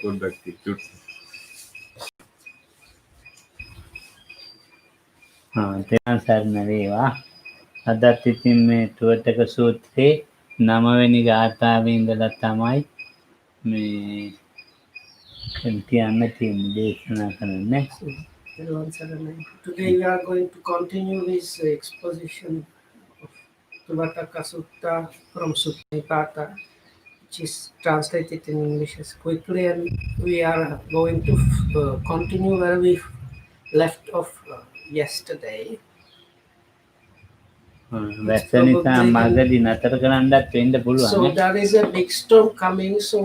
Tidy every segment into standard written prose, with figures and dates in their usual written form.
පොඩ්ඩක් චුට්. තෙරුවන් සරණ වේවා. අදත් ඉතින් මේ තුවටක සූත්‍රයේ 9 වෙනි ගාථාවේ ඉඳලා තමයි මේ කියන්න තියෙන දේශනා කරන්නේ. Today we are going to continue this exposition of Tuvataka Sutta from Sutta, which is translated in English as quickly, and we are going to continue where we left off yesterday. වැස්ස නිසා මගදී නතර කරන්නත් වෙන්න පුළුවන්. So there is a big storm coming, so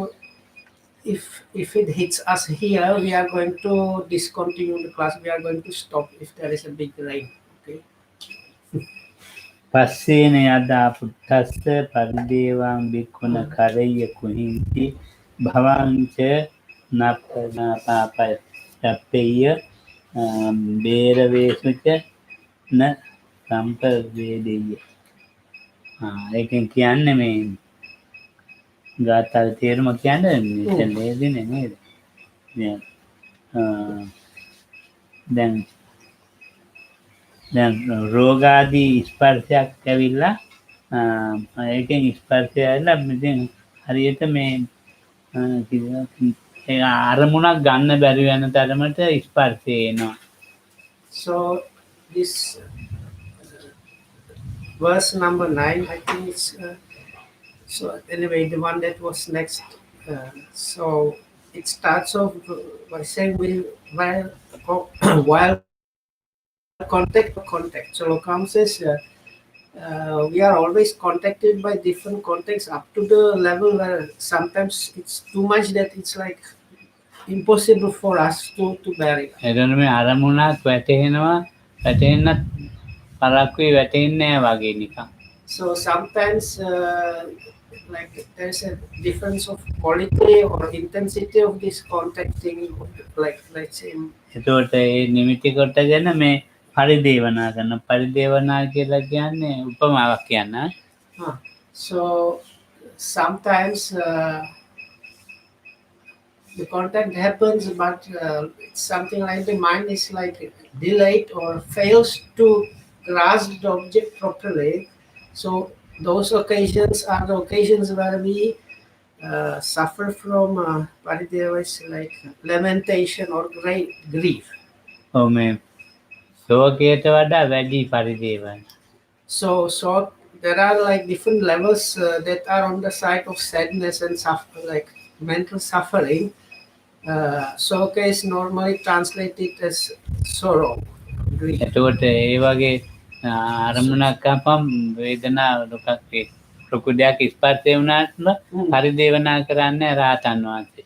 if it hits us here, we are going to discontinue the class. We are going to stop if there is a big rain. Okay. පස්සේන යදා පුත්තස්ස පරිදේවං බික්ඛුන කරෙය්‍ය කුහින්ති භවංච නප්පනාපාපය තප්පෙය්‍ය බේරවේසුච න සම්පවේදෙය්‍ය. ඒකෙන් කියන්නේ මේ ගාථාවේ තේරුම කියන්නේ මෙතන නේදනේ නේද? දැන් රෝගාදී ස්පර්ශයක් ඇවිල්ලා ඒකෙන් ස්පර්ශය ඇවිල්ලා ඉතින් හරියට මේ ඒ අරමුණක් ගන්න බැරි වෙන තරමට ස්පර්ශය එනවා. So this verse number 9, I think it's so anyway the one that was next. So it starts off by saying while contact. So Lokam says we are always contacted by different contexts up to the level where sometimes it's too much that it's like impossible for us to bear it. එතන මේ අරමුණක් වැටෙනවා වැටෙන්නත් පරක්කුවේ වැටෙන්නේ නැහැ වගේ නිකන්. So sometimes like there's a difference of quality or intensity of this contacting, like let's say. එතකොට ඒ නිමිති කොටගෙන මේ පරිදේවනා කරන පරිදේවනා කියලා කියන්නේ උපමාවක් කියන්න. So sometimes the contact happens, but it's something like the mind is like delayed or fails to grasp the object properly. So those occasions are the occasions where we suffer from paridevas, like lamentation or great grief. ඔව් මේ ශෝකයට වඩා වැඩි පරිදේවන. So there are like different levels that are on the side of sadness and like mental suffering. Soka is normally translated as sorrow, grief. එතකොට ඒ වගේ අරමුණක් අපම් වේදනාව දුකක් ලොකු දෙයක් ස්පර්ශය වුණාට පරිදේවනා කරන්නේ රහතන් වහන්සේ.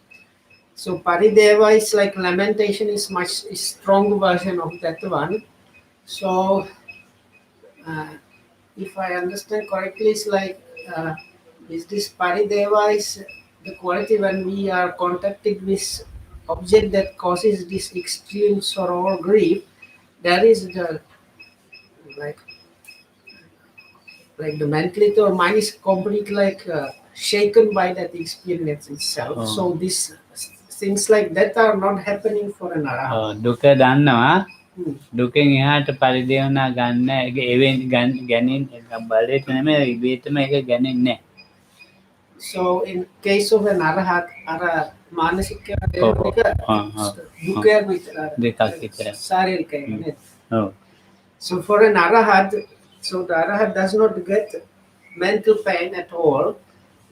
So parideva is like lamentation is much strong version of that one. So if I understand correctly, it's like is this parideva is the quality when we are contacted with object that causes this extreme sorrow or grief. There is the like the mentality or mind is completely like shaken by that experience itself. So these things like that are not happening for an arahant. දුක දන්නවා දුකෙන් එහාට පරිදේවනා ගන්න ඒවෙන් ගැනින් බලයට නෙමෙයි ඉබේටම ඒක ගැනෙන්නේ නැහැ. So in case of an arahat මානසික දුකයක් විතරයි. දෙකක් විතරයි. ශාරීරිකයි නේද? ඔව්. So for an arahat, so the arahat does not get mental pain at all,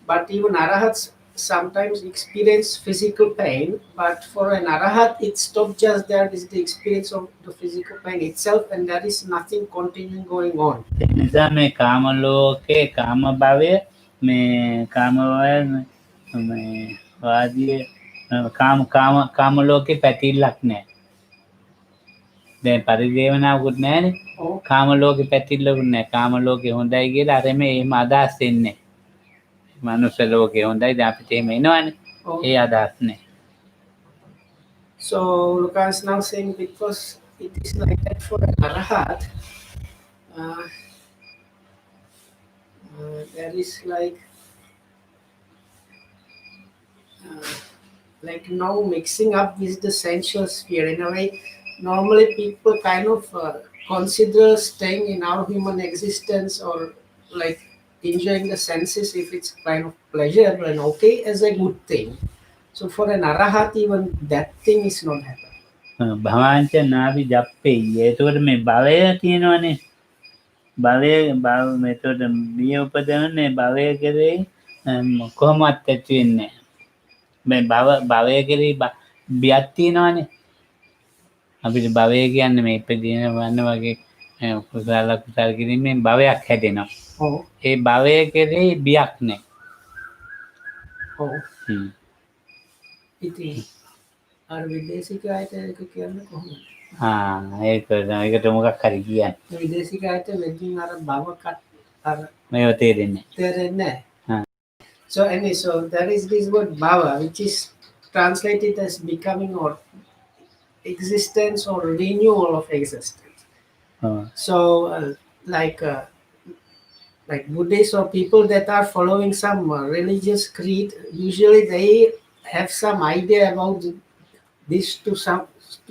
but even arahats sometimes experience physical pain, but for an arahat it stops just there. Is the experience of the physical pain itself, and there is nothing continuing going on. එනිසා මේ කාම ලෝකේ කාම භවය මේ කාම භවය මේ වාදී කාම ලෝකේ පැතිල්ලක් නැහැ. දැන් පරිදේවනාවකුත් නැහැනේ. කාම ලෝකේ පැතිල්ලකුත් නැහැ. කාම ලෝකේ හොඳයි කියලා අර මේ එහෙම අදහස් එන්නේ. මනුස්ස ලෝකේ හොඳයි දැන් අපිට එහෙම එනවනේ. ඒ අදහස් නැහැ. So Lucas is now saying because it is like that for an arahat, there is like like now mixing up with the sensual sphere in a way. Normally, people kind of consider staying in our human existence or like enjoying the senses if it's kind of pleasure and okay as a good thing. So for an arahat, even that thing is not happening. භවංච නාභි ජප්පෙය්‍ය. එතකොට මේ භවය තියෙනවනේ. එතකොට බිය උපදිනනේ භවය කෙරෙහි කොහොමවත් ඇති වෙන්නේ නැහැ. මේ භවය කෙරෙහි බියක් තියෙනවනේ. අපිට භවය කියන්නේ මේ ඉපදින වන්න වගේ කුසල කිරීමෙන් භවයක් හැදෙනවා. Oh, ඒ භවය කෙරෙහි බියක් නැහැ. oh. හ්ම්. ඉතින් අර විදේශික අයට ඒක කියන්නේ කොහොමද? ඒකට මොකක් හරි කියන්නේ. විදේශික අයට වෙදින් අර භවකට අර මේව තේරෙන්නේ තේරෙන්නේ නැහැ. නැහැ. So anyway, so there is this word bhava, which is translated as becoming or existence or renewal of existence. So like Buddhists or people that are following some religious creed, usually they have some idea about this to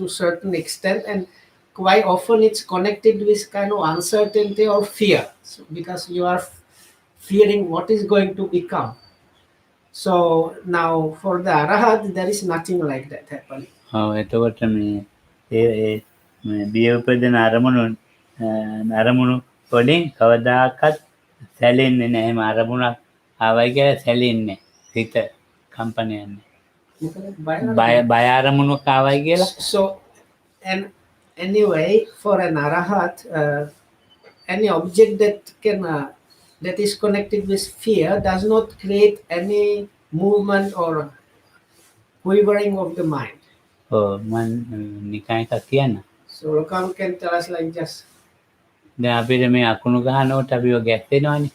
certain extent, and quite often it's connected with kind of uncertainty or fear, so because you are fearing what is going to become. So now for the arahat, there is nothing like that happening. එතකොට මේ බිය උපදින අරමුණු වලින් කවදාකවත් සැලෙන්නේ නැහැ. එහෙම අරමුණක් ආවයි කියලා සැලෙන්නේ නැහැ. හිත කම්පණය යන්නේ. බය අරමුණක් ආවයි කියලා. So and anyway, for an arahat, any object that is connected with fear does not create any movement or quivering of the mind. මම නිකන් එකක් කියන්න. So Lokam can tell us like just. දැන් අපිට මේ අකුණු ගහනකොට අපිව ගැස්සෙනවනේ.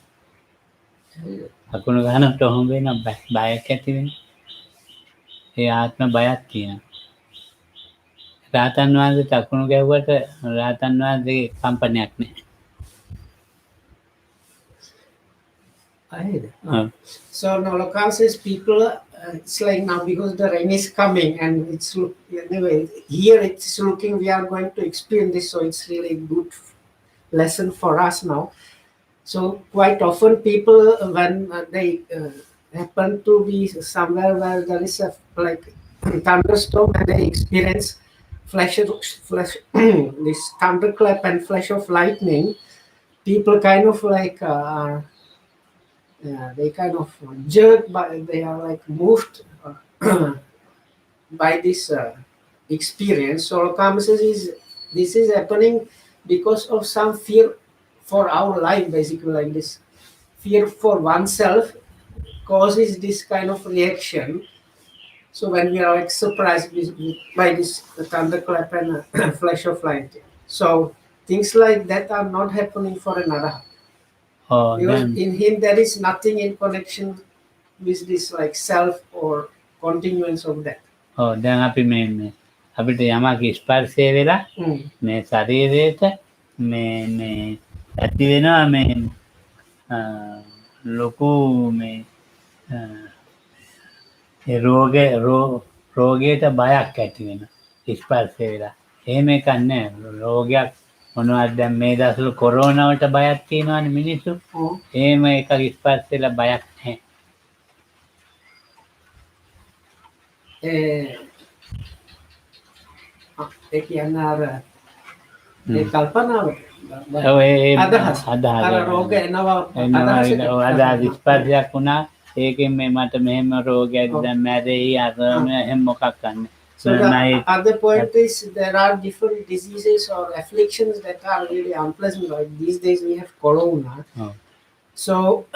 අකුණු ගහනකොට ඔහොම වෙනවා බයක් ඇති වෙනවා. ඒ ආත්ම බයක් තියෙනවා. රාතන් වහන්සේට අකුණු ගැව්වට රාතන් වහන්සේගේ කම්පනයක් නැහැ. I hear that. So now Lokam says people, it's like now because the rain is coming and it's anyway here it's looking we are going to experience this, so it's really good lesson for us now. So quite often people when they happen to be somewhere where there is a like thunderstorm and they experience flash this thunderclap and flash of lightning, people kind of like they kind of jerk by, they are like moved by this experience. So Lokam says this is happening because of some fear for our life, basically like this fear for oneself causes this kind of reaction. So when we are like surprised by this thunderclap and flash of light, so things like that are not happening for an arahat. Because in him there is nothing in connection with this like self or continuance of that. දැන් අපි මේ අපිට යමක් ස්පර්ශය වෙලා මේ ශරීරයට මේ ඇති වෙනවා මේ ලොකු මේ රෝගයට බයක් ඇති වෙනවා ස්පර්ශය වෙලා. එහෙම එකක් නැහැ. රෝගයක් මොනවද දැන් මේ දවස්වල කොරෝනාවට බයක් තියෙනවානේ මිනිස්සු. එහෙම එකක් ස්පර්ශ වෙලා බයක් නැහැ. ඒ කියන්නේ අර ඒ කල්පනාවට අර රෝග එනවා අදහස් ස්පර්ශයක් වුණා. ඒකෙන් මේ මට මෙහෙම රෝගයක් දැන් මැරෙයි අර එහෙම මොකක් නැහැ. So the other point is there are different diseases or afflictions that are really unpleasant. Like these days we have corona. So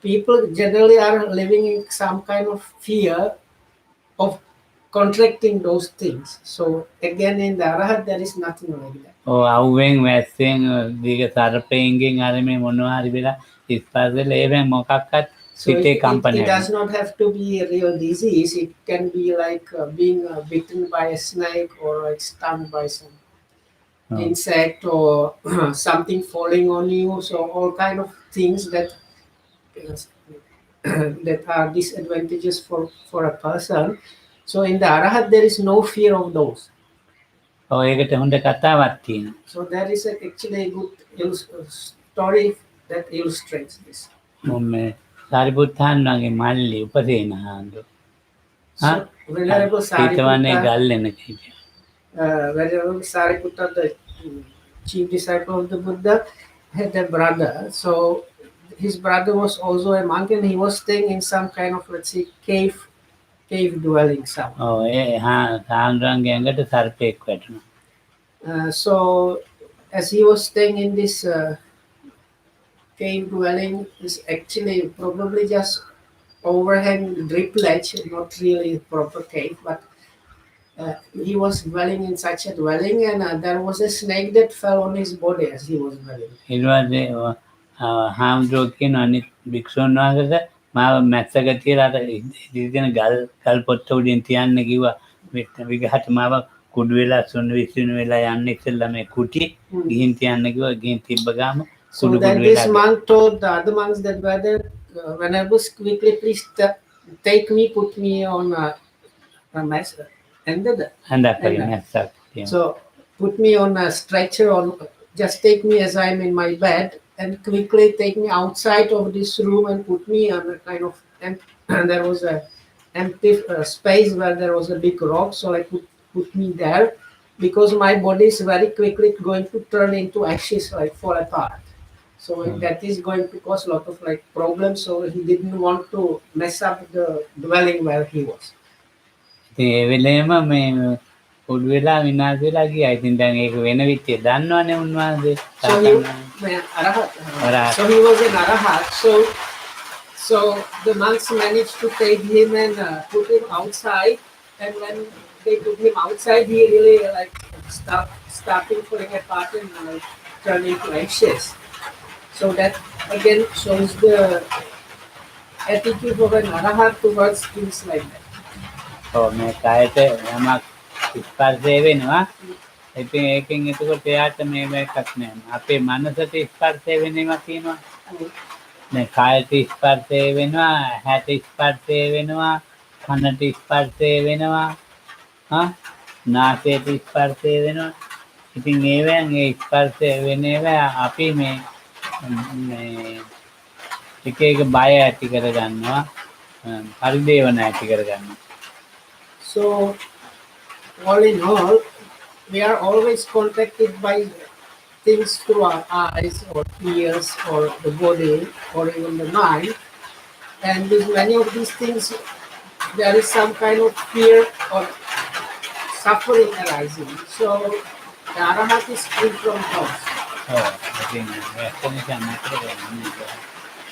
people generally are living in some kind of fear of contracting those things. So again in the arahat there is nothing like that. අවුවෙන් වැස්සෙන් දීක සර්පෙන්ගෙන් අර මේ මොනවා හරි වෙලා ස්පර්ශල ඒවෙන් මොකක්වත් So it does not have to be a real disease. It can be like being bitten by a snake or like stung by some insect or something falling on you. So all kind of things that that are disadvantages for a person. So in the Arahat, there is no fear of those. ඔය ඒකට හොඳ කතාවක් තියෙනවා. So there is actually a good story that illustrates this. මේ සාරිපුත්තාන් වගේ මල්ලි උපසේන හාමුදුරුවෝ. So Venerable පීතවන්නේ Sariputta, ගල්ලෙන කිව්වේ. Venerable Sariputta, the chief disciple of the Buddha, had a brother. So his brother was also a monk, and he was staying in some kind of, let's say, cave dwelling somewhere. ඔව් ඒ හාමුදුරන්ගේ ඇඟට සර්පෙක් වැටුණා. So as he was staying in this cave dwelling, is actually probably just overhang drip ledge, not really proper cave, but he was dwelling in such a dwelling, and there was a snake that fell on his body as he was dwelling. ඊට පස්සේ හාමුදුරුවෝ කියන අනිත් භික්ෂුන් වහන්සේට මාව මැස්සක තියලා අර ඉදිරියෙන් ගල් පොත්ත උඩින් තියන්න කිව්වා. විගහට මාව කුඩු වෙලා සුණු විසුණු වෙලා යන්න ඉස්සෙල්ලා මේ කුටි ගිහින් තියන්න කිව්වා. ගිහින් තිබ්බ ගාම So then this monk told the other monks that whether Venerable, quickly please take me, put me on a mess, so put me on a stretcher, on just take me as I am in my bed, and quickly take me outside of this room and put me on a kind of and there was a empty space where there was a big rock, so I put me there because my body is very quickly going to turn into ashes, like fall apart. So that is going to cause a lot of like problems. So he didn't want to mess up the dwelling where he was. ඉතින් ඒ වෙලේම මේ කුඩු වෙලා විනාශ වෙලා ගියා. ඉතින් දැන් ඒක වෙන විදිය දන්නවනේ උන්වහන්සේ. So he was an arahat. So the monks managed to take him and put him outside. And when they took him outside, he really like starting falling apart and like turning to ashes. So that again shows the attitude of an arahat towards things like that. ඔව් මේ කායයට යමක් ස්පර්ශය වෙනවා. ඉතින් ඒකෙන් එතකොට එයාට මේව එකක් නෑ. අපේ මනසට ස්පර්ශය වෙනවා කියනවා. මේ කායයට ස්පර්ශය වෙනවා, ඇහැට ස්පර්ශය වෙනවා, කනට ස්පර්ශය වෙනවා, නාසයට ස්පර්ශය වෙනවා. ඉතින් ඒවෙන් ඒ ස්පර්ශය වෙන ඒවා අපි මේ එක එක බය ඇති කරගන්නවා, පරිදේවන ඇති කරගන්නවා. So all in all, we are always contacted by things through our eyes or ears or the body or even the mind, and with many of these things there is some kind of fear or suffering arising. So the arahat is free from those. ඉතින් ඒක නිසා මතක ගන්න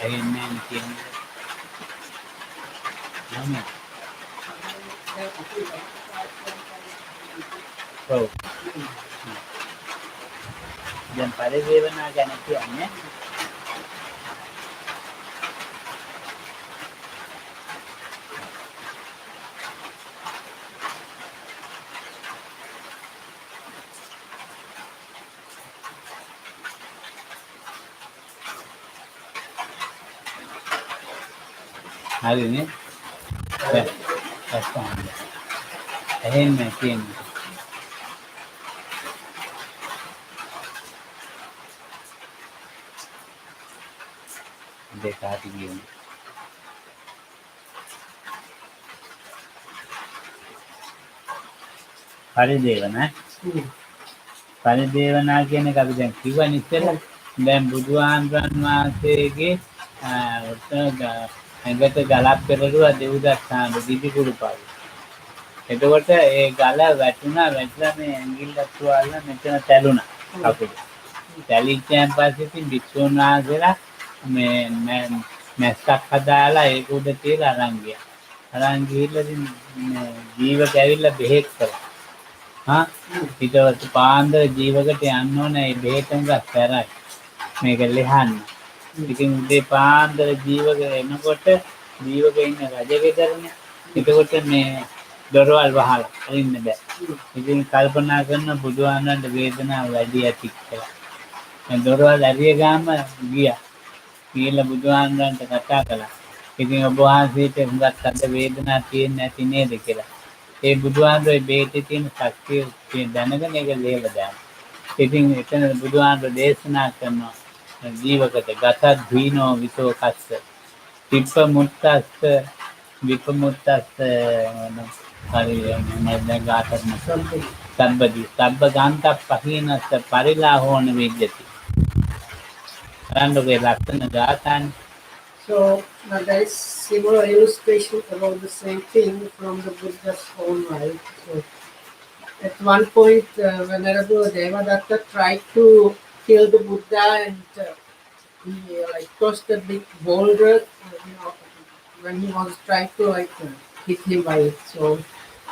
ඇහෙන්නේ කියන්නේ නෑ. ඔව්. දැන් පරිදේවනා ගැන කියන්නේ හරිනේ. ඇහෙන්නේ කියන්නේ දෙකාට කියමු. පරිදේවනා කියන එක අපි දැන් කිව්වනේ ඉස්සෙල්ලා. දැන් බුදුහාමුදුරන් වහන්සේගේ ඇඟට ගලක් පෙරළුවා දෙව්දත් සාඳ දිවිකුරු පාවි. එතකොට ඒ ගල වැටුණා මේ ඇඟිල්ලත් තුවාලලා මෙතන තැළුණා කකුල. තැලිච්චයන් පස්සේ ඉතින් භික්ෂුන් වහන්සේලා මේ මැස්සක් හදාලා ඒක උඩ තියලා අරන් ගියා. අරන් ගිහිල්ලා ඉතින් ජීවක ඇවිල්ලා බෙහෙත් කළා. ඊට පස්සේ පාන්දර ජීවකට යන්න ඕනේ ඒ බෙහෙත උඟක් කරයි. මේක ලෙහන්න. ඉතින් උදේ පාන්දර ජීවක එනකොට ජීවක ඉන්න රජගෙදරනේ. එතකොට මේ දොරවල් වහලා අරින්න බෑ. ඉතින් කල්පනා කරන බුදුහාමරන්ට වේදනාව වැඩි ඇති කියලා. දැන් දොරවල් ඇරිය ගාම ගියා. කියලා බුදුහාමරන්ට කතා කළා. ඉතින් ඔබ වහන්සේට හුඟක් අද වේදනාවක් තියෙන්නේ නැති නේද කියලා. ඒ බුදුහාමුදුරේ බේතේ තියෙන ශක්තිය දැනගෙන ඒක ලියලා දාන්න. ඉතින් එතන බුදුහාමුදුරේ දේශනා කරනවා ජීවකට ගතත් දීනෝ විසෝකස්ස තිප්ප මුත්තස්ස විපමුත්තස්ස හරි මම දැන් ගාතක් Something. සබ්බදී සබ්බ ගාන්තක් පහිනස්ස පරිලාහෝන විද්‍යති. රණ්ඩුගේ ලක්ෂණ ගාතන්. So now there is similar illustration about the same thing from the Buddha's own life. So at one point, Venerable Devadatta tried to kill the Buddha, and he like tossed a big boulder, when he was trying to hit him by it. So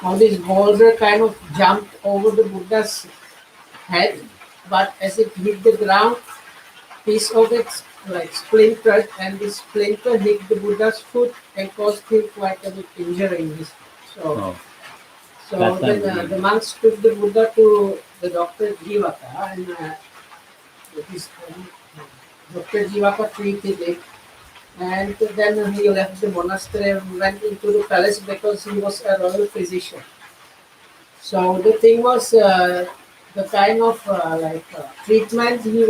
now this boulder kind of jumped over the Buddha's head, but as it hit the ground, piece of it like splintered, and this splinter hit the Buddha's foot and caused him quite a bit injury in this. So, Oh. so That's then unbelievable. the monks took the Buddha to the doctor Jivaka, and this Dr. Jivaka treated it, and then he left the monastery and went into the palace because he was a royal physician. So the thing was, the kind of treatment he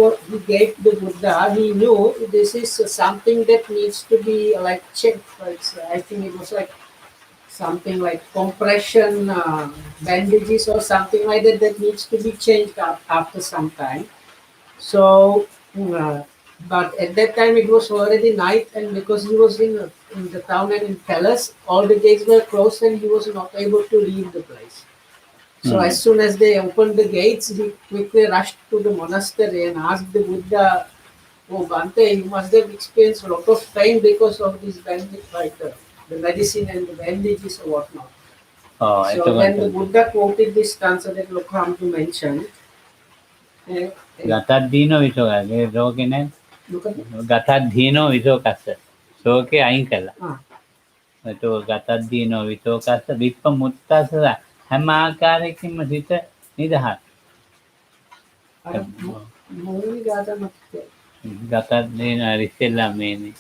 gave the Buddha, he knew this is something that needs to be like checked. I think it was like something like compression bandages or something like that that needs to be changed after some time. So, but at that time it was already night, and because he was in the town and in palace, all the gates were closed and he was not able to leave the place. So as soon as they opened the gates, he quickly rushed to the monastery and asked the Buddha, "Oh Bhante, you must have experienced a lot of pain because of this bandage, like the medicine and the bandages or whatnot." Oh, So then the Buddha quoted this stanza that Lokhamtu mentioned. ගතත් දීනෝ විසෝකස්ස රෝගේ නැහැ. Look at it. ගතත් දීනෝ විසෝකස්ස ශෝකේ අයින් කළා. Ah. ඒතෝ ගතත් දීනෝ විසෝකස්ස විප්ප මුත්තස්ස හැම ආකාරයකින්ම සිත නිදහස්. Murali Gata Matte. ගතත් දීන ඉස්සෙල්ලා මේනේ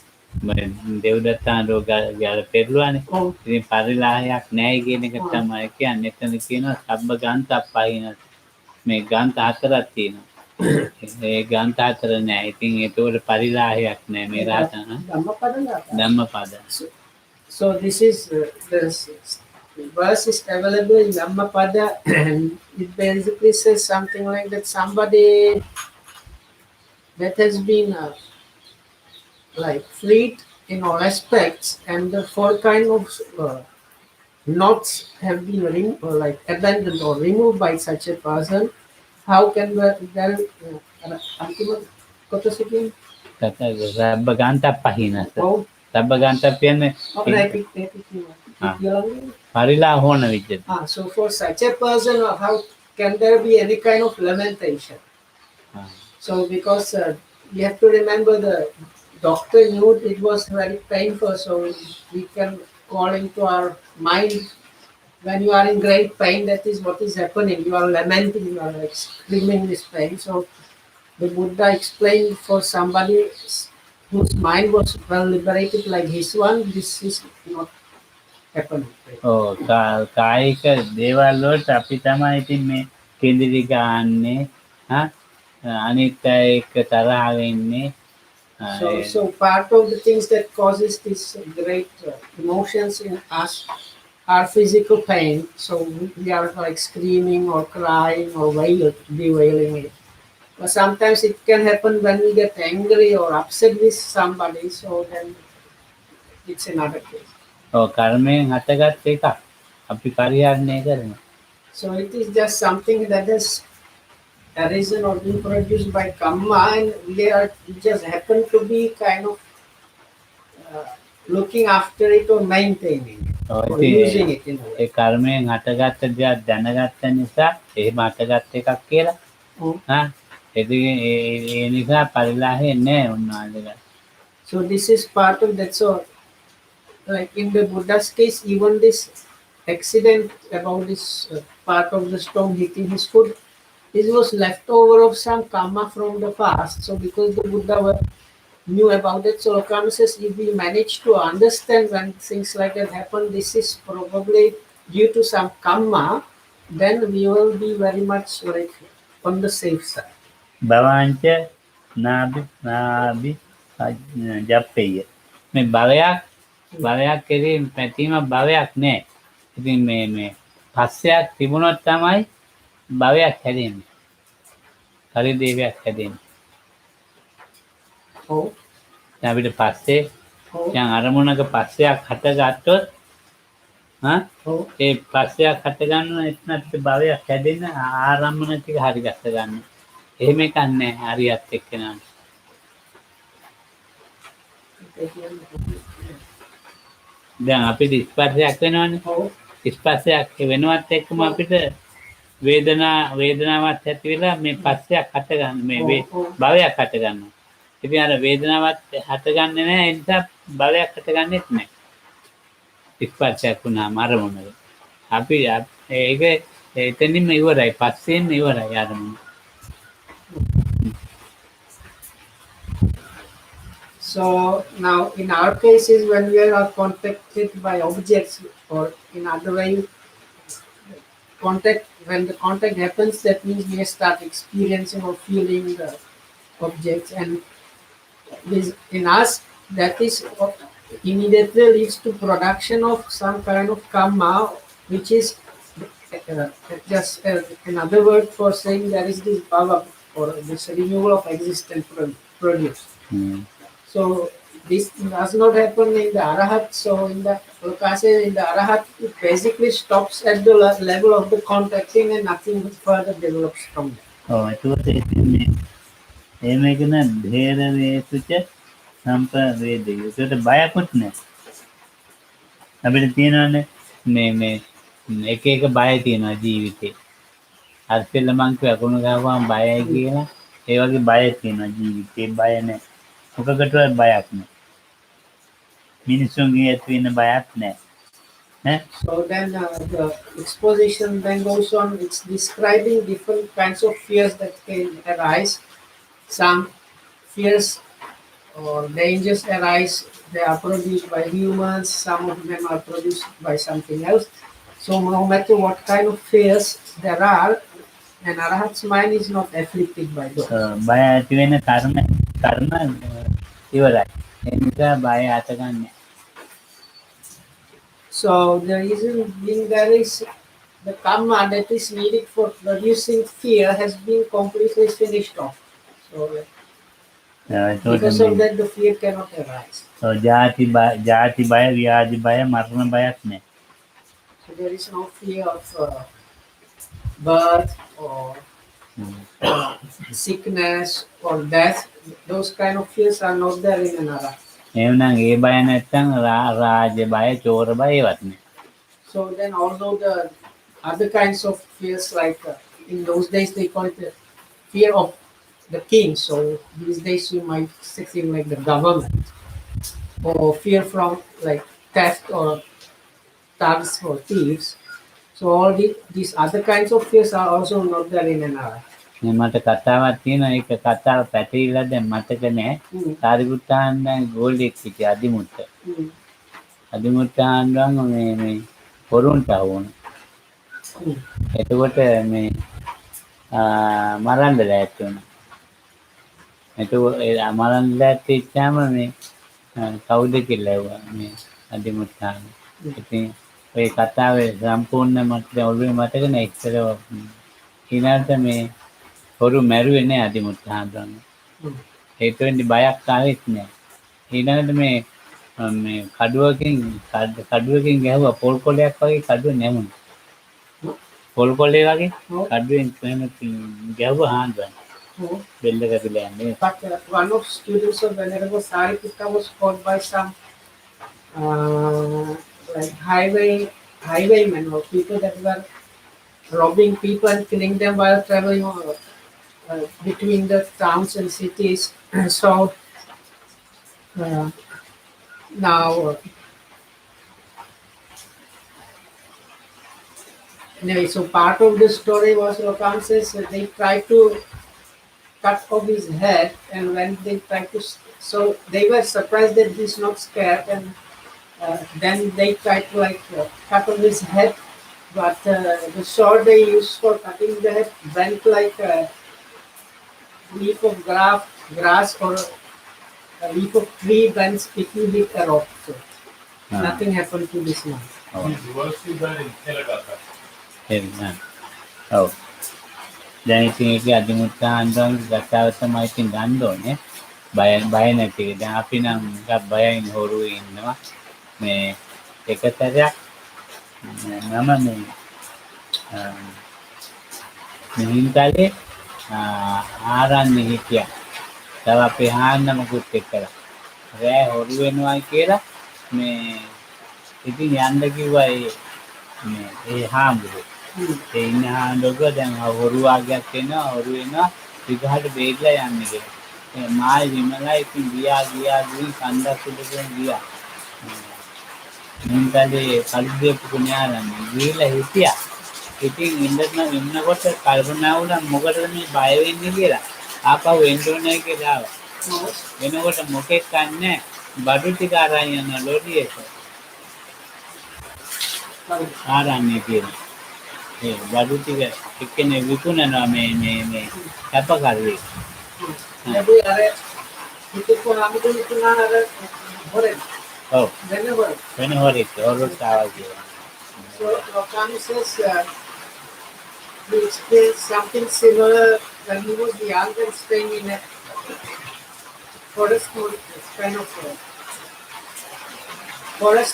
දෙව්දත්තාන්රෝ ගාල පෙරළුවානේ. Oh. ඉතින් පරිලාහයක් නැහැ කියන එක තමයි කියන්නේ. එතන කියනවා සබ්බ ගාන්තක් පහිනස්. මේ ගාන්ත හතරක් තියෙනවා. ඒ ගාන්ත හතර නැහැ. ඉතින් ඒතකොට පරිලාහයක් නැහැ මේ රහතන්. Dhammapada Gata. Dhammapada. So this is the verse is available in Dhammapada, and it basically says something like that somebody that has been like freed in all aspects, and the four kind of knots have been abandoned or removed by such a person. How can there ultimate Kotasukin? සබ්බ ගාන්තක් පහිනස්. Oh, සබ්බ ගාන්තක් කියන්නේ පරිලාහෝන විදිහට. So for such a person, how can there be any kind of lamentation? So because you have to remember the doctor knew it was very painful, so we can call into our mind when you are in great pain, that is what is happening. You are lamenting, you are like screaming this pain. So the Buddha explained for somebody whose mind was well liberated like his one, this is not happening. ඔව් කායික දේවල් වලට අපි තමයි ඉතින් මේ කෙඳිරි ගන්නනේ. අනිත් අය එක්ක තරහ වෙන්නේ. So part of the things that causes this great emotions in us are physical pain. So we are like screaming or crying or bewailing it. But sometimes it can happen when we get angry or upset with somebody. So then it's another case. ඔව් කර්මයෙන් හටගත් එකක්. අපි පරිහරණය කරනවා. So it is just something that has arisen or been produced by karma, and we just happen to be kind of looking after it or maintaining it or using it in a way. ඒ කර්මයෙන් හටගත්ත දේක් දැනගත්ත නිසා එහෙම හටගත් එකක් කියලා. ඉතින් ඒ නිසා පරිලාහේ නැහැ උන්වහන්සේලා. So this is part of that. So like in the Buddha's case, even this accident about this part of the stone hitting his foot, this was leftover of some karma from the past. So because the Buddha knew about it, so Lokama says if we manage to understand when things like that happen, this is probably due to some karma, then we will be very much like on the safe side. භවංච නාභි ජප්පෙය. මේ භවයක් කිරීම පැතීම භවයක් නෑ. ඉතින් මේ පස්සයක් තිබුණොත් තමයි භවයක් හැදෙන්නේ. පරිදේවයක් හැදෙන්නේ. Oh, දැන් අපිට පස්සේ oh, දැන් අරමුණක පස්සයක් හටගත්තොත් oh. ඒ පස්සයක් හටගන්න එතන අපිට භවයක් හැදෙන්න ආරම්භන ටික හරි ගස්ස ගන්න. එහෙම එකක් නෑ හරියත් එක්ක නෑ. දැන් අපිට ස්පර්ශයක් වෙනවනේ. Oh, ස්පර්ශයක් වෙනවත් එක්කම අපිට වේදනාවක් ඇති වෙලා මේ පස්සයක් හට ගන්න මේ භවයක් හට ගන්නවා. ඉතින් අර වේදනාවක් හටගන්නේ නැහැ ඒ නිසා භවයක් හටගන්නේත් නැහැ. ස්පර්ශයක් වුණාම අරමුණක. අපි ඒක එතනින්ම ඉවරයි. පස්සෙන් ඉවරයි අරමුණ. So now in our cases when we are contacted by objects, or in other way, when the contact happens, that means we start experiencing or feeling the objects, and this in us that is what immediately leads to production of some kind of karma, which is just another word for saying there is this bhava, or this renewal of existence produced. So this does not happen in the arahat. So in the in the arahat, it basically stops at the level of the contacting, and nothing further develops from there. ඒකත් ඉතින් එහෙම කියන භේද වේසුච සම්පවේදී. ඒකට බයකුත් නැහැ. අපිට තියෙනවානේ මේ එක එක බය තියෙනවා ජීවිතේ. අර පෙළ මං කියවුණු ගාවම බයයි කියලා ඒ වගේ බය තියෙනවා ජීවිතේ. බය නැහැ. මොකකටවත් බයක් නැහැ. මිනිසුන්ගේ ඇති වෙන බයක් නැහැ. So then the exposition then goes on. It's describing different kinds of fears that can arise. Some fears or dangers arise. They are produced by humans. Some of them are produced by something else. So no matter what kind of fears there are, an arahat's mind is not afflicted by those. බය ඇති වෙන කර්ම ඉවරයි. ඒ නිසා බය අතගන්නේ. So the reason being there is the karma that is needed for producing fear has been completely finished off. So because of that, the fear cannot arise. So ජාති බය, ව්‍යාධි බය, මරණ බයක් නැහැ. So there is no fear of birth or sickness or death. Those kind of fears are not there in an arahat. එහෙනම් ඒ බය නැත්තම් රාජ්‍ය බය, චෝර බය ඒවත් නෑ. So then although the other kinds of fears, like in those days they call it the fear of the king. So these days you might say things like the government, or fear from like theft or thugs or thieves. So all these other kinds of fears are also not there in an arahat. මට කතාවක් තියෙනවා ඒක කතාව පැටලිලා දැන් මතක නෑ. සාරිපුත්තාන්දන් ගෝල්ඩෙක් සිටිය අදිමුත්ත. අදිමුත්තාන්දන් මේ පොරුන්ට වුණා. එතකොට මේ මරන්න ලෑස්ති වුණා. එතකොට මරන්න ලෑස්ති ඉච්චාම මේ කවුද කියලා ඇහුවා මේ අදිමුත්තාන්. ඉතින් ඔය කතාවේ සම්පූර්ණ මට ඔළුවේ මතක නෑ ඉස්සර ඊළඟට මේ හොරු මැරුවේ නෑ අදිමුත්තාන්දන්. ඒක වෙන්නේ බයක් ආවෙත් නෑ. ඊළඟට මේ කඩුවකින් ගැහුවා පොල් කොලයක් වගේ කඩුව නැමුණා. පොල් කොලේ වගේ කඩුවෙන් ගැහුවා හාන්දන්. බෙල්ල කැපිලා යන්නේ. But one of students of Venerable Sariputta was caught by some like highwaymen or people that were robbing people and killing them while traveling between the towns and cities. So now anyway, so part of the story was Lokam says that they tried to cut off his head, and when they tried to, so they were surprised that he's not scared, and then they tried to cut off his head But the sword they used for cutting the head bent like a leaf of grass or a leaf of tree bends if you hit a rock. So nothing happened to this man. ඔව්. දැන් ඉතින් ඒකේ අදිමුත්තාන්දන් ගතාව තමයි ඉතින් ගන්න ඕනේ. බය නැති එක. දැන් අපි නම් ටිකක් බයෙන් හොරු ඉන්නවා. මේ එක සැරයක් මම මේ මිහින්තලේ ආරන්නේ හිටියා. තව අපේ හාන්නමකුත් එක්කලා. රෑ හොරු වෙනවා කියලා මේ ඉතින් යන්න කිව්වා ඒ හාමුදුරුවෝ. ඒ ඉන්න හාමුදුරුවෝ දැන් හොරු ආගයක් එනවා හොරු වෙනවා විගහට බේරලා යන්න කියලා. මායි විමලා ඉතින් ගියා කන්දක් උඩට ගියා. මිහින්තලේ කල්දේපු කුණාලන් ගිහලා හිටියා. ඉතින් ඉන්නකොට කල්පනා වුණා මොකටද මේ බය වෙන්නේ කියලා. ආපහු එන්න ඕනේ කියලා ආවා. වෙනකොට මොකෙක් කන්නේ බඩු ටික අරන් යන ලොරියක. ආරන්නේ කියලා. ඒ බඩු ටික එක්කෙනේ විකුණනවා මේ කැපකරුවේ. Maybe itu kami tu itu nara hore. ඔව්. Whenever. වෙන හොරෙක් හොරුත් ආවා කියලා. So Kami says he experienced something similar when he was young and staying in a forest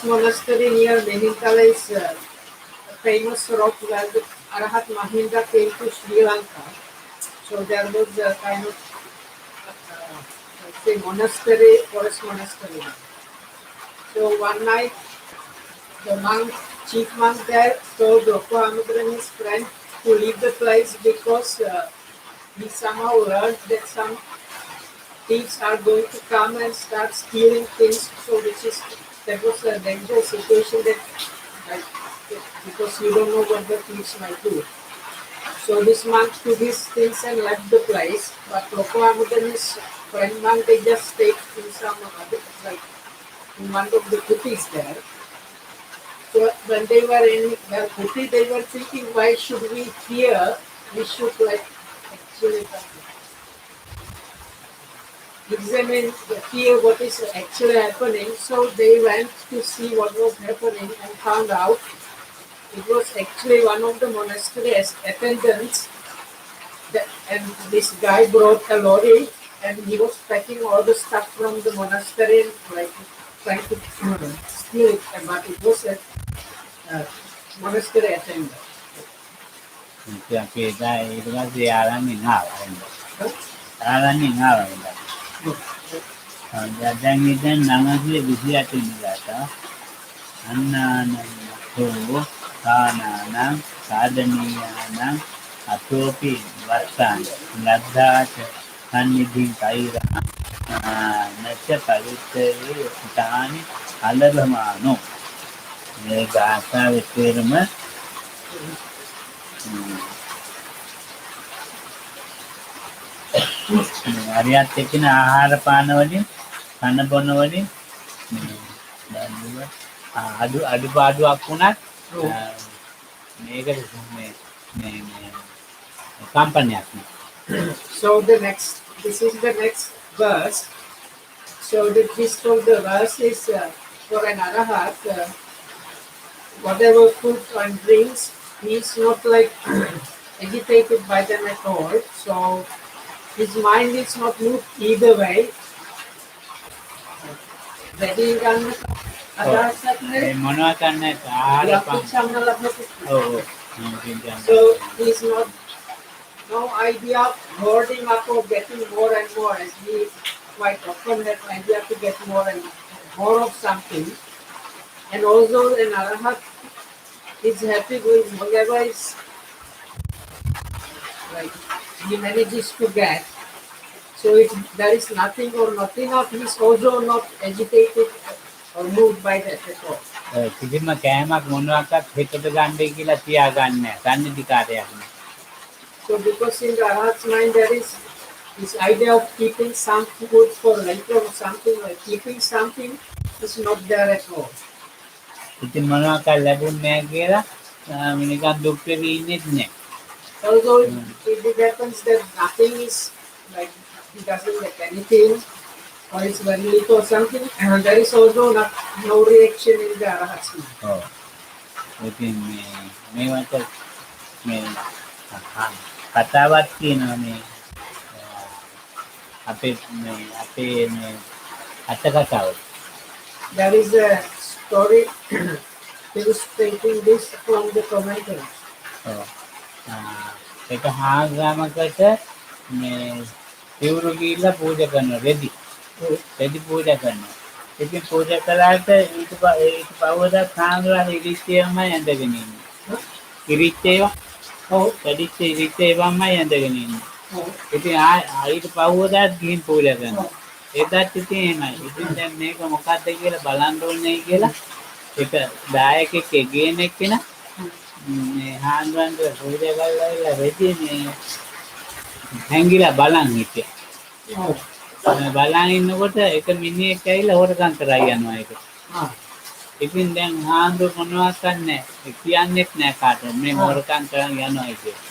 monastery near Mehintala is a famous rock where the Arahat Mahinda came to Sri Lanka. So there was a kind of monastery, forest monastery. So one night, the chief monk there told Doko Amudra and his friend to leave the place because he somehow learned that some thieves are going to come and start stealing things. So that was a dangerous situation because you don't know what the thieves might do. So this monk took his things and left the place. But Doko Amudra and his friend monk, they just stayed in some other, in one of the kutis there. So when they were in their kuti, they were thinking, why should we fear? We should actually examine the fear what is actually happening. So they went to see what was happening and found out it was actually one of the monastery attendants. And this guy brought a lorry and he was packing all the stuff from the monastery and trying to steal it, but it was a monastery attendant. අපි එදා ඊට පස්සේ ආරන්නේ නාවා. දැන් ඉතින් 928 ඉඳලා අන්නානෝ කානානං සාධනීයානං අතෝපි වස්සං ලද්ධාච සම්නිධින් කෛරා නැච්ච පරිත්තේ තානි අලබමානෝ මේ ගාථාවේ තේරුම හරියට එකින ආහාර පාන වලින් කන බොන වලින් අඩුපාඩුවක් වුණත් මේකට මේ කම්පනයක් නෑ. So this is the next verse. So the gist of the verse is for an arahat, whatever food and drinks, he is not agitated by them at all. So his mind is not moved either way. මොනවා කරන්නේ ආහාර So he's no idea of hoarding up or getting more and more, as we quite often have idea to get more and more of something. And also an arahat is happy with whatever is he manages to get. So if there is nothing or not enough, he is also not agitated or moved by that at all. කිසිම කෑමක් මොනවාක්වත් හිතට ගන්නයි කියලා තියාගන්නේ නැහැ. සම්නිධිකාරයක් නෑ. So because in the arahat's mind there is this idea of keeping some food for later or something, like keeping something is not there at all. ඉතින් මොනවාක්වත් ලැබුන්නේ නැහැ කියලා නිකන් දුක් වෙවි ඉන්නෙත් නෑ. Although it happens that nothing is like he doesn't get anything or it's very little or something, and there is also no reaction in the arahats mind. ඔව්. ඉතින් මේවට මේ කතාවක් තියෙනවා මේ අපේ අටකතාව. There is a story illustrating this from the commentaries. ඔව්. ඒක හාගමකට මේ සිවුරු ගිහිල්ලා පූජා කරනවා රෙදි. රෙදි පූජා කරනවා. ඉතින් පූජා කළාට ඊට පස්වදා හාගලා ඉරිච්චේමයි ඇඳගෙන ඉන්නේ. ඉරිච්චේවා Oh, වැඩිච්ච ඉරිච්චේවමයි ඇඳගෙන ඉන්නේ. oh, ඉතින් ඊට පස්වදාත් ගිහින් පූජා කරනවා. එදාත් ඉතින් එහෙමයි. ඉතින් දැන් මේක මොකක්ද කියලා බලන්න ඕනේ කියලා ඒක දායකෙක් ගෙන් එක්කෙනා මේ හාන්වන්ට පූජා කරලා රෙදි මේ හැංගිලා බලන් හිටියා. oh, බලන් ඉන්නකොට එක මිනිහෙක් ඇවිල්ලා හොරකම් කරා යනවා ඒක. ah. ඉතින් දැන් හාන්දු මොනවත් නැහැ. කියන්නෙත් නැහැ කාටවත්. මේ හොරකම් කරන් යනවා කියලා.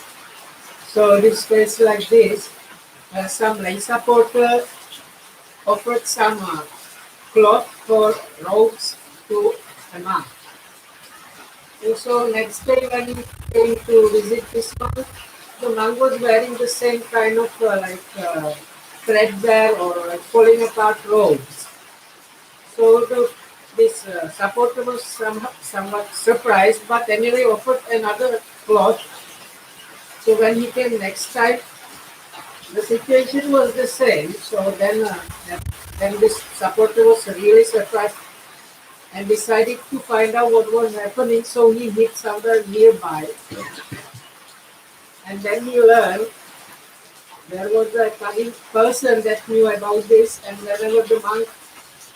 So this case like this, some lay supporter offered some cloth for robes to a monk. And so next day when he came to visit this monk, the monk was wearing the same kind of threadbare or like falling apart robes. So this supporter was somewhat surprised, but anyway offered another cloth. So when he came next time, the situation was the same. So then this supporter was really surprised and decided to find out what was happening. So he hid somewhere nearby. And then he learned there was a cunning person that knew about this, and whenever the monk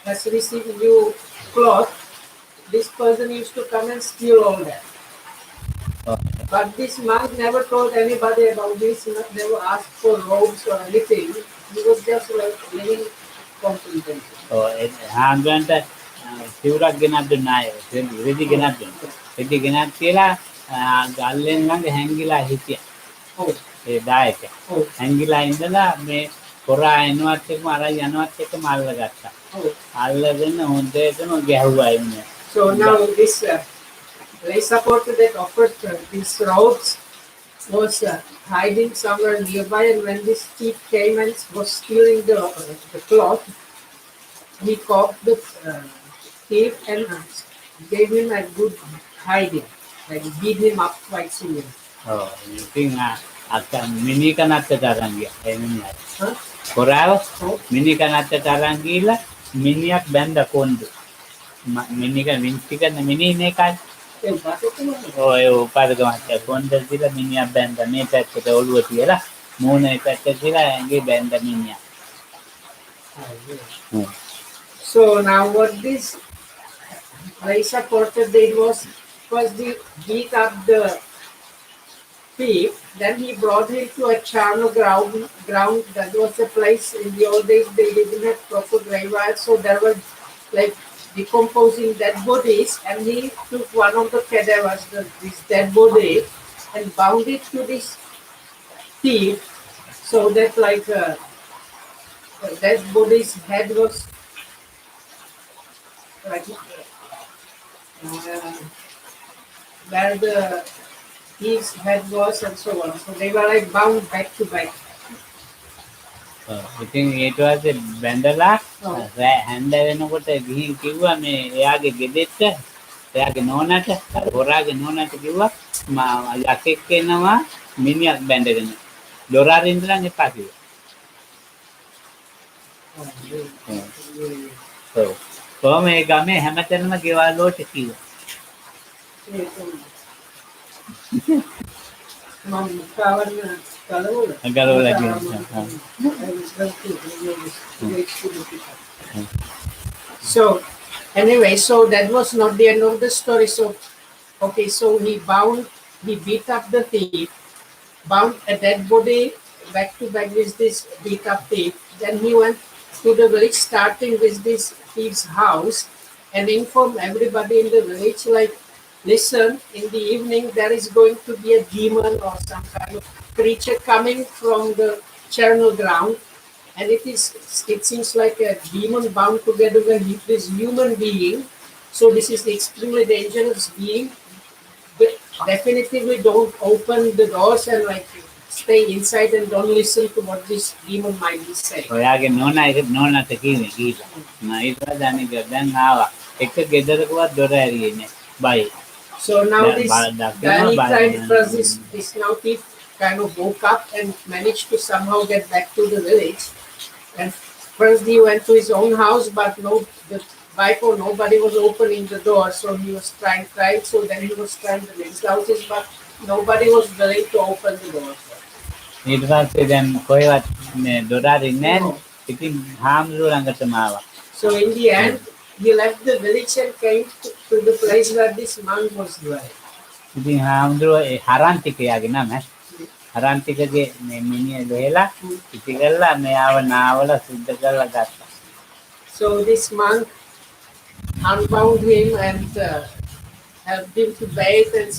has received new cloth, this person used to come and steal all that. But this monk never told anybody about this, never asked for robes or anything. He was just like living confidently. හාන්දුවන්ට සිවුරක් ගෙනත් දුන්නා අය. රෙදි ගෙනත් දුන්නා. රෙදි ගෙනත් කියලා ගල්ලෙන් ළඟ හැංගිලා හිටියා. Oh, ඒ දායකයා. oh, හැංගිලා ඉඳලා මේ කොරා එනවත් එක්කම අරන් යනවත් එක්කම අල්ලගත්තා. oh. අල්ලගෙන හොඳටම ගැහුවා එන්නේ. So now this lay supporter that offered these robes was hiding somewhere nearby, and when this thief came and was stealing the cloth, he caught the thief and gave him a good hiding, like beat him up quite severely. ඔව්. ඉතින් අත මිනි කනත්තට අරන් ගියා. ඒ මිනිහා. Huh? කොරාව Oh, මිනි කනත්තට අරන් ගිහලා මිනිහක් බැඳ කොන්ද. මිනික වින්තිකන මිනිහනේ එකයි. yeah, but it was- ඔය උපාදක මහත්තයා කොන්ද දීලා මිනිහක් බැඳ මේ පැත්තට ඔළුව තියලා මූණේ පැත්තට තියලා ඇඟේ බැඳ මිනිහා. So now what this lay supporter did was first he beat up the thief, then he brought him to a charnel ground that was a place in the old days they didn't have proper graveyards, so there were like decomposing dead bodies, and he took one of the cadavers, this dead body, and bound it to this thief, so that like the dead body's head was like where the his head was and so on. So they were like bound back to back. ඉතින් ඊට පස්සේ බැඳලා ඔව්. හැන්ද වෙනකොට ගිහින් කිව්වා මේ එයාගේ ගෙදෙට්ට එයාගේ නෝනාට හොරාගේ නෝනාට කිව්වා යකෙක් එනවා මිනිහක් බැඳගෙන දොරාරින් ඉඳන් එපා කිව්වා. ඔව්. කොහොම ඒ ගමේ හැමතැනම ගෙවල් වලට කිව්වා. ගලවලා කිව්වා. So anyway, so that was not the end of the story. So okay, so he beat up the thief, bound a dead body back to back with this beat up thief. Then he went to the village, starting with this thief's house, and informed everybody in the village, like listen, in the evening there is going to be a demon or some kind of creature coming from the charnel ground, and it seems like a demon bound together with this human being. So this is extremely dangerous being. But definitely don't open the doors and like stay inside and don't listen to what this demon might be saying. ඔයාගේ නෝනා එක නෝනාට කිව්වේ ගිහිල්ලා. මම ඊට පස්සේ අනික දැන් ආවා. එක ගෙදරකවත් දොර ඇරියේ නෑ. බයි. So now Yeah, this but Danny but- tried first this now thief kind of woke up and managed to somehow get back to the village. And first he went to his own house, but the wife or nobody was opening the door. So he was trying. So then he was trying the next houses, but nobody was willing to open the door. ඊට පස්සේ දැන් කොහෙවත් මේ දොර අරින්නේ නෑනේ. ඉතින් හාමුදුරුවෝ ළඟටම ආවා. So in the end, he left the village and came to the place where this monk was dwelling. ඉතින් හාමුදුරුවෝ ඒ හරන්තික යාගේ නම හරන්තිකගේ මේ මිනිහ දෙලා ඉති කරලා මෙයාව නාවල සුද්ධ කරලා ගත්තා. So this monk unbound him and helped him to bathe and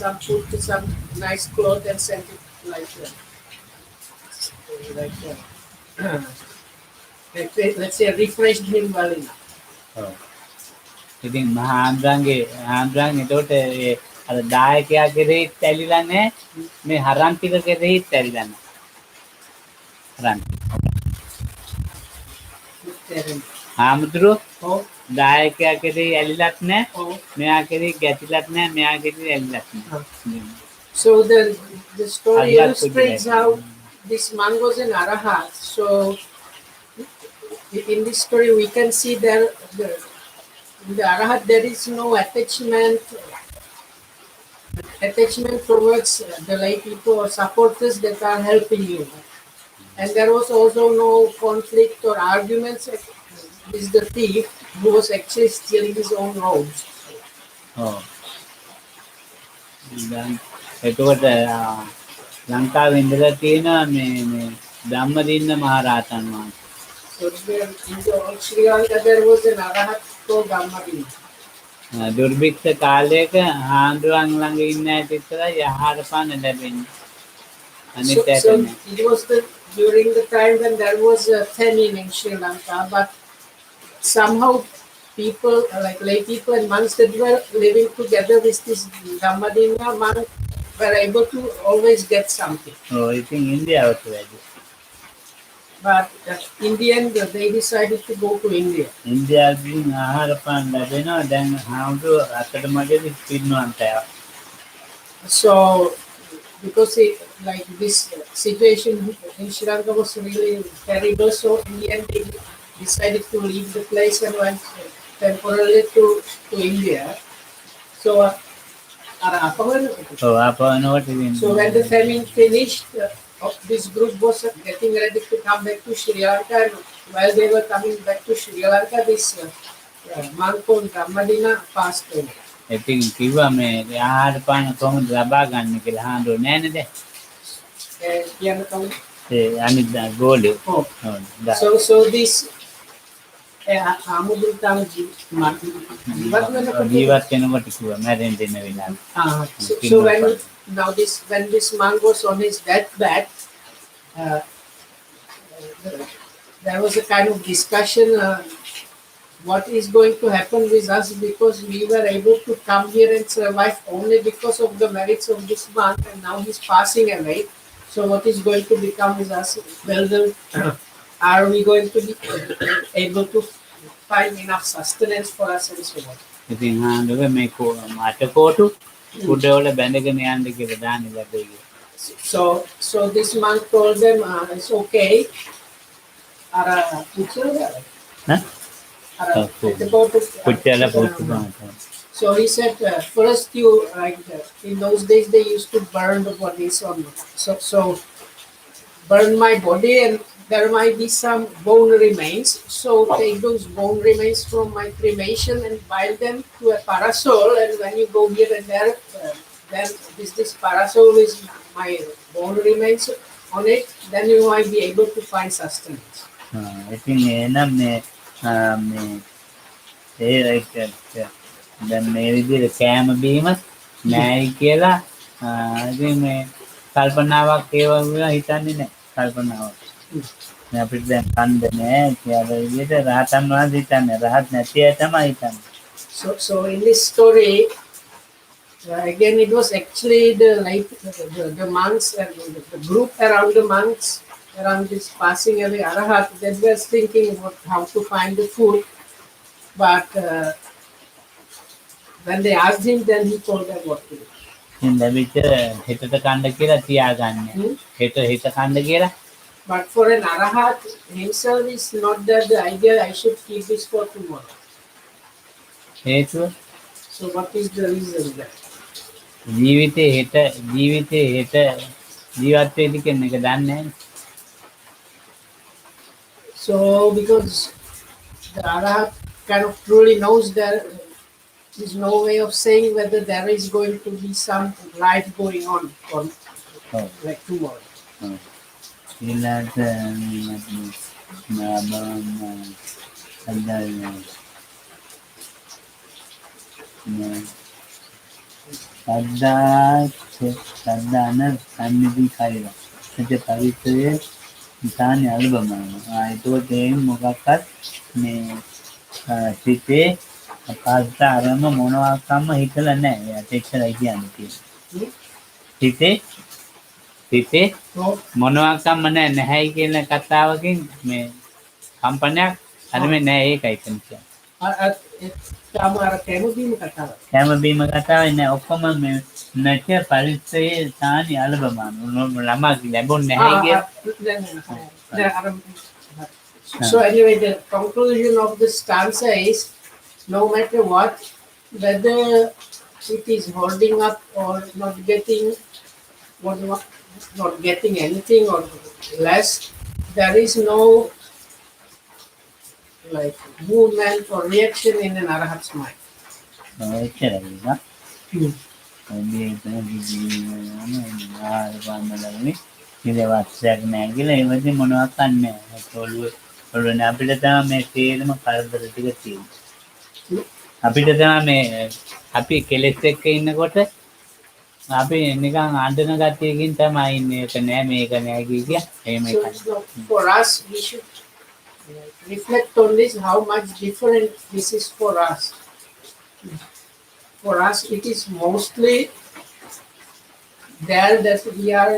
put some nice clothes and sent it let's say refreshed him well enough. ඔව්. ඉතින් මහාන්ද්‍රංගේ එතකොට ඒ අර දායකයා කෙරෙහිත් ඇලිලා නැහැ මේ හරන්තික කෙරෙහිත් ඇලිලා නැහැ. හරන්තික. හාමුදුරුවෝ Oh, දායකයා කෙරෙහි ඇලිලත් නැහැ. oh. මෙයා කෙරෙහි ගැටිලත් නැහැ. මෙයා කෙරෙහි ඇලිලත් නැහැ. So the story Allah illustrates could be how this man was an arahat. So in this story we can see that in the arahat there is no attachment towards the lay people or supporters that are helping you, and there was also no conflict or arguments with the thief who was actually stealing his own robes. ඔව්. දැන් එතකොට ලංකාවේ ඉඳලා තියෙනවා මේ ධම්මදින්න මහරහතන් වහන්සේ. So there, in Sri Lanka there was an arahat called Dhamma. දුර්භික්ෂ කාලයක හාමුදුරුවන් ළඟ ඉන්න ඇට විතරයි ආහාර පාන ලැබෙන්නේ. අනිත් ඇට So නෑ. it was during the time when there was a famine in Sri Lanka, but somehow people like lay people and monks that were living together with this Dhammadina monk were able to always get something. ඔව් ඉතින් ඉන්දියාවට වැඩි. But in the end, they decided to go to India. ඉන්දියාවෙන් ආහාර පාන ලැබෙනවා. දැන් හාමුදුරුවෝ අතට මගදී පිරිනුවන්ට ආවා. So because like this situation in Sri Lanka was really terrible, so in the end they decided to leave the place and went temporarily to India. So ඔව් ආපවනකොට ඉතින් so when the famine finished, this group was getting ready to come back to Sri Lanka, and while they were coming back to Sri Lanka, this monk called Dhammadina passed away. ඉතින් කිව්වා මේ ආහාර පාන කොහොමද ලබා ගන්න කියලා හාමුදුරුවෝ නෑ නේද? ඒ අනිත් ගෝලියෝ. Oh. ඔව්. දා- So this Amudutam ජීවත් වෙනකොට කිව්වා මැරෙන්න දෙන්න වෙලාව. so when this monk was on his deathbed, there was a kind of discussion what is going to happen with us, because we were able to come here and survive only because of the merits of this monk, and now he's passing away. So what is going to become with us? Well, are we going to be able to find enough sustenance for us and so on? ඉතින් හාමුදුරුවෝ මේ අටකොටු කුඩවල බැඳගෙන යන්න කියලා දාන්න ලැබෙයි. So this monk told them, it's okay. පුච්චල පුච්ච. So he said, first you in those days they used to burn the bodies on. So burn my body and there might be some bone remains. So take those bone remains from my cremation and bind them to a parasol. And when you go here and there, then this parasol is my bone remains on it. Then you might be able to find sustenance. ඉතින් එනම් මේ ඒ දැන් මේ විදිහට කෑම බීම නෑයි කියලා ඉතින් මේ කල්පනාවක් ඒ වගේ හිතන්නේ නැහැ කල්පනාවක්. අපිට දැන් කන්ද නෑ කියලා විදිහට රහතන් වහන්සේ හිතන්නේ රහත් නැති අය තමයි හිතන්නේ. So in this story, again it was actually the monks and the group around the monks around this passing away arahat that was thinking about how to find the food, but when they asked him, then he told them what to do. ලැබිච්ච හෙටට කන්න කියලා තියාගන්න. හෙට කන්න කියලා. But for an arahat himself is not that the idea I should keep this for tomorrow. හේතුව So what is the reason there? ජීවිතේ හෙට ජීවත් වෙන්න කියන එක දන්නේ නැහැ. So because the arahat kind of truly knows that there's no way of saying whether there is going to be some life going on or like tomorrow. ඊළඟට සද්ධාන සම්නිධි කයිලා. එතේ පවිත්‍රයේ ඉතාලි අල්බමන. ඒකෝට මොකක්වත් මේ සිතේ අපාස්ත ආරම මොනවාක්ම හිතලා නැහැ. ඒත් එච්චරයි කියන්නේ තියෙන්නේ. සිතේ මොනවාක්ම නැහැයි කියන කතාවකින් මේ කම්පනයක් හරිම නැහැ ඒකයි කියන්නේ. කැම බීම කතාවයි නෑ ඔක්කොම මේ නැච පරිස්සයේ තානි අල්බමන ළමා ලැබුණ නැහැ So anyway, the conclusion of the stanza is no matter what, whether it is holding up or not getting anything or less, there is no like movement or reaction in an arahat's mind. අපිට තමයි මේ තේරම කරදර ටික තියෙන්නේ. අපිට තමයි මේ අපි කෙලෙස් එක්ක ඉන්නකොට අපි නිකන් අඬන ගතියකින් තමයි ඉන්නේ. ඒක නෑ මේක නෑ කිය. එහෙමයි. So for us, we should reflect on this, how much different this is for us. For us, it is mostly there that we are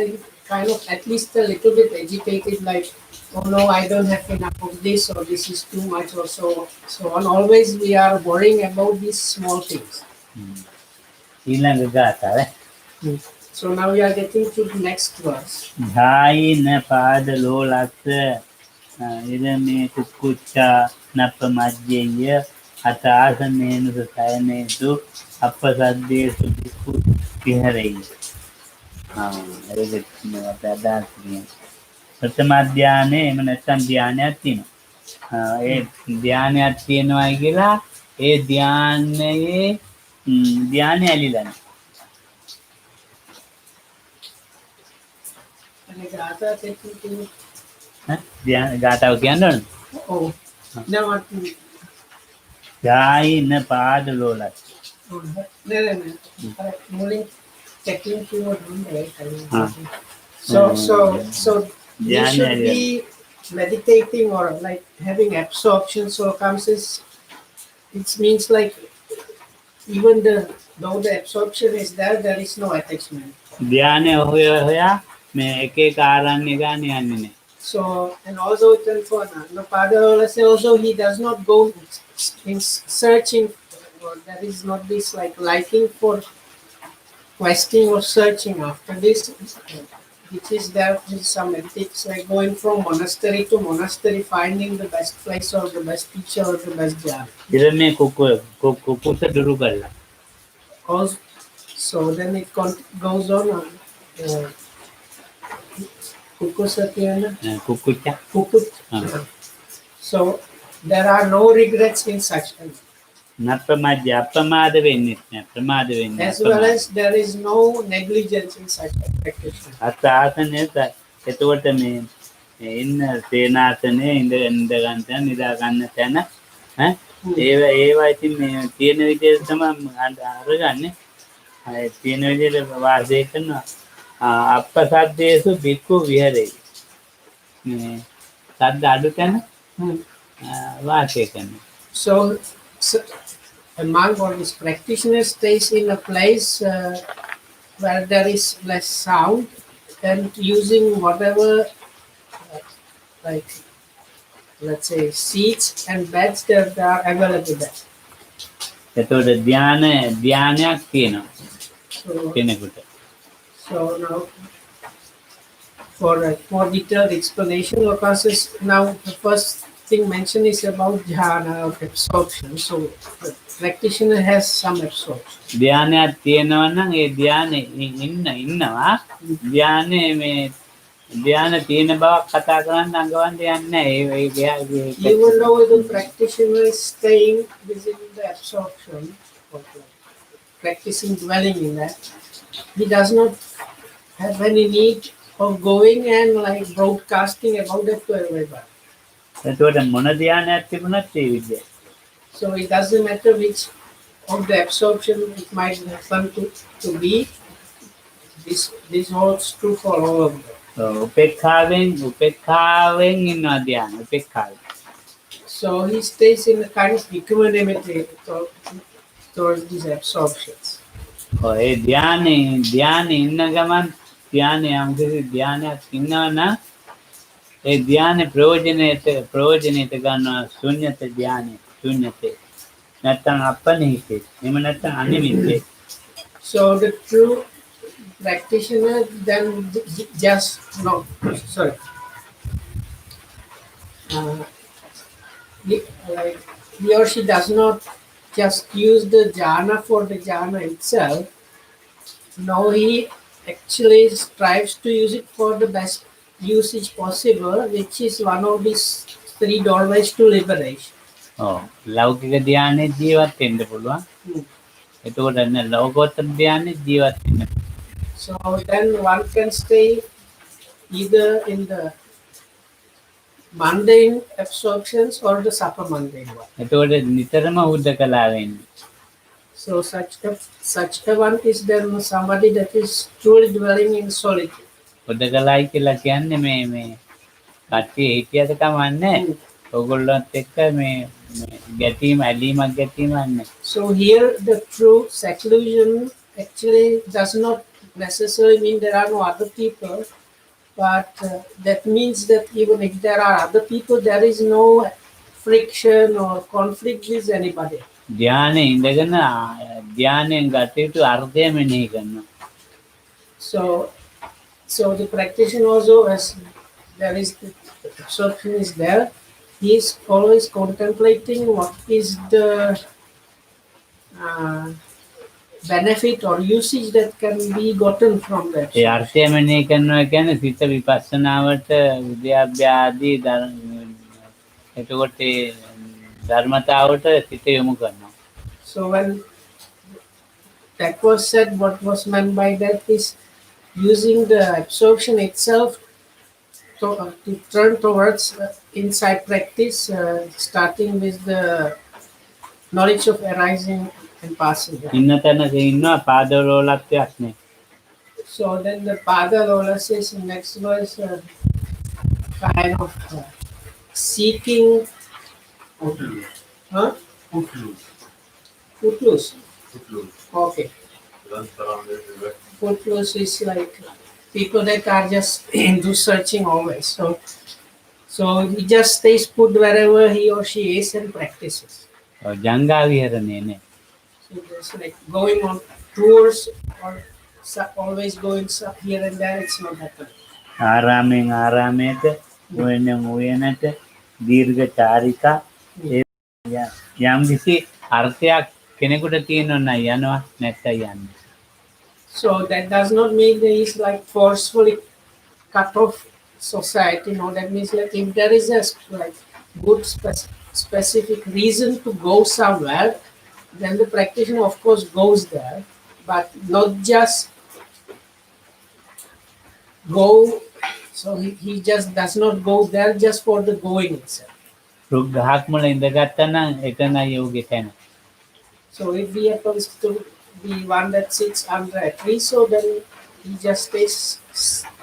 kind of at least a little bit agitated, like, oh no, I don't have enough of this, or this is too much, or so on. Always we are worrying about these small things. So now we are getting to the next verse. ඉරමේ කුක්කුච්චා නප්පමජ්ජේය අතාසනේනු සයනේසු අපසද්දේසු වික්ඛු විහෙරෙයි. ඒක අපේ අදහස් කියන්නේ. ප්‍රථම ධානයේ එම නැත්නම් ධානයක් තියෙනවා. ඒ ධානයක් තියෙනවායි කියලා ඒ ධානයේ ධානය ඇලිලා නැහැ. ගාතාව කියන්න ඕන. Oh, now what? ගායින පාද ලෝලත්. Moving, checking keyboard on right. So you should be meditating or like having absorption. So comes this. It means like even though the absorption is there, there is no attachment. ධානය හොයා මේ එක එක ආරණ්‍ය ගන්න යන්නේ නැහැ. So, and also the Father also he does not go in searching, or there is not this like liking for questing or searching after this, which is there is some ethics like going from monastery to monastery, finding the best place or the best teacher or the best job. Also, so then it goes on. So there are no regrets in such things. As well as there is no negligence in such expectation. එතකොට මේ ඉන්න සේනාසනේ ඉඳ ගන්න නිදා ගන්න තැන ඒවා ඉතින් මේ තියෙන විදිහට තමයි අරගන්නේ. තියෙන විදිහට වාසය කරනවා. අප්පසද්දේසු බික්ඛු විහෙරේ. මේ සද්ද අඩු තැන වාසය කරනවා. So a monk or his practitioner stays in a place where there is less sound and using whatever, like, let's say, seats and beds that are available there. එතකොට ධානයක් තියෙනවා කෙනෙකුට. So now, for a more detailed explanation, Loka says now the first thing mentioned is about jhana or absorption. So the practitioner has some absorption. ධානයක් තියෙනවා නම් ඒ ධානයේ ඉන්නවා. ධානයේ මේ ධාන තියෙන බවක් කතා කරන්න අඟවන්න යන්නේ නැහැ. Even though the practitioner is staying within the absorption, or practicing dwelling in that, he does not have any need of going and like broadcasting about that to everybody. එතකොට මොන ධානයක් තිබුණත් ඒ විදිහයි. So it doesn't matter which of the absorption it might happen to be. This holds true for all of them. උපේක්ඛාවෙන් ඉන්නවා ධානය. උපේක්ඛාව. So he stays in a kind of equanimity towards these absorptions. ඒ ධානයේ ඉන්න ගමන් ධානයක් ඉන්නවා නම් ඒ ධානයේ ප්‍රයෝජනෙට ගන්නවා ශුන්‍යත ධානය. ශුන්‍යතේ නැත්නම් අපනිහිතේ. එහෙම නැත්නම් අනිමිත්තේ. So the true practitioner then just he or she does not just use the jhana for the jhana itself. No, he actually strives to use it for the best usage possible, which is one of these three doorways to liberation. ලෞකික ධානයේ ජීවත් වෙන්න පුළුවන්. එතකොට ලෞකෝත්තර ධානයේ ජීවත් වෙන්න. So then one can stay either in the mundane absorptions or the supramundane one. එතකොට නිතරම හුදකලා වෙන්නේ. So such a one is then somebody that is truly dwelling in solitude. හුදකලායි කියලා කියන්නේ මේ කට්ටිය හිටියට කමන්නේ. ඔයගොල්ලොත් එක්ක මේ ගැටීම ඇලීමක් ගැටීමක් නැහැ. So here the true seclusion actually does not necessarily mean there are no other people, but that means that even if there are other people, there is no friction or conflict with anybody. ධානයේ ඉඳගෙන ධානයෙන් ගත යුතු අර්ථය මෙනෙහි කරනවා. So the practitioner also, as there is the absorption is there, he is always contemplating what is the benefit or usage that can be gotten from that. ඒ අර්ථය මෙනෙහි කරනවා කියන්නේ සිත විපස්සනාවට උද්‍යප්පයාදී එතකොට ඒ ධර්මතාවට සිත යොමු කරනවා. So when that was said, what was meant by that is using the absorption itself to turn towards insight practice, starting with the knowledge of arising and passing. ඉන්න තැනක ඉන්නවා පාදරෝලත්වයක් නේ. So then the Pada Lola says in next verse, kind of seeking. Footloose. Okay. Footloose is like people that are just into searching always. So he just stays put wherever he or she is and practices. ජංගා විහරණේ නේ. So there's like going on tours or always going here and there. It's not happening. ආරාමෙන් ආරාමයට උයනට දීර්ඝ චාරිකා යම් කිසි අර්ථයක් කෙනෙකුට තියෙනවා යනවා නැත්නම් යන්නේ. So that does not mean that he's like forcefully cut off society. No, that means like if there is a like good specific reason to go somewhere, then the practitioner of course goes there, but not just go. So he just does not go there just for the going itself. රුක් ගහක් මුල ඉඳගත්තා නම් එතනයි යෝගේ තැන. So if he happens to the one that sits under a tree, so then he just stays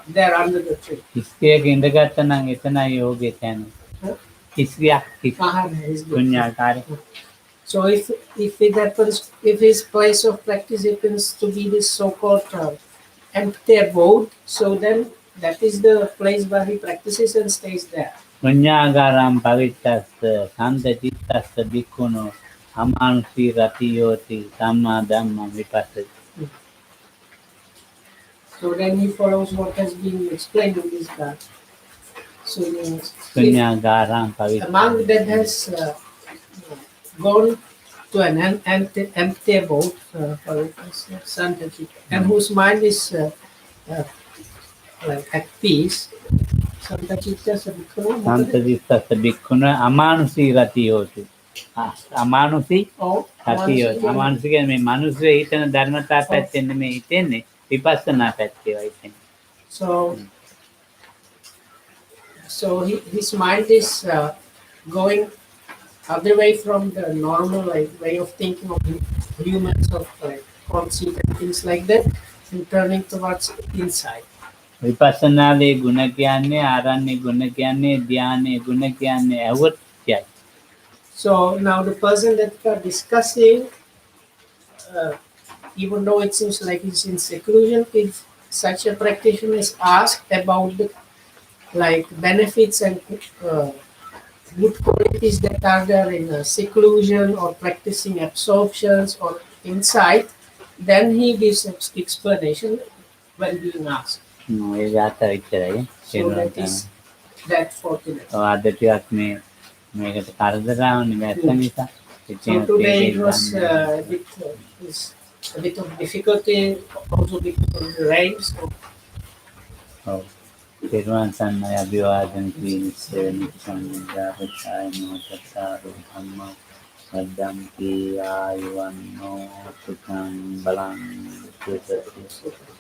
there under the tree. ඉස්කියක ඉඳගත්ත නම් එතනයි යෝගේ තැන. Huh? ඉස්කියක් He's good. ශුන්‍යාකාරය. So if it happens, if his place of practice happens to be this so-called empty abode, so then that is the place where he practices and stays there. ශුන්‍යාගාරම් පවිත්තස්ස සන්තචිත්තස්ස භික්ඛුනෝ අමානුෂී රතියෝති සම්මා ධම්මං විපස්සති. So then he follows what has been explained in this verse. So ශුන්‍යාගාරම් a monk that has gone to an empty abode, for instance, and whose mind is like at peace, සන්තචිත්තස්ස භික්ඛුනෝ අමානුෂී රතියෝති. අමානුෂී රතියෝති. අමානුෂී කියන්නේ මේ මනුෂ්‍ය හිතන ධර්මතා පැත්තෙන් නෙමෙයි හිතෙන්නේ විපස්සනා පැත්තේයි හිතෙන්නේ. So his mind is going other way from the normal way of thinking of humans, of conceit and things like that, and turning towards inside. විපස්සනාවේ ගුණ කියන්නේ ආරණ්‍ය ගුණ කියන්නේ ධානයේ ගුණ කියන්නේ ඇහුවොත් කියයි. So now the person that we are discussing, even though it seems like he's in seclusion, if such a practitioner is asked about the benefits and good qualities that are there in seclusion or practicing absorptions or insight, then he gives an explanation when being asked. ඒ ගාථා විතරයි. So that is that for today. අද ටිකක් මේකට කරදරාවනේ වැස්ස නිසා. So today it was a bit of difficulty, also because of the rain. So ඔව්. පෙරවන් සන්නයි අභිවාදන ක්‍රීස්සේ නිසංජාපචාය නෝතසාරු ධම්ම සද්දම්පි ආයුවන්නෝ සුඛං බලං සුඛති.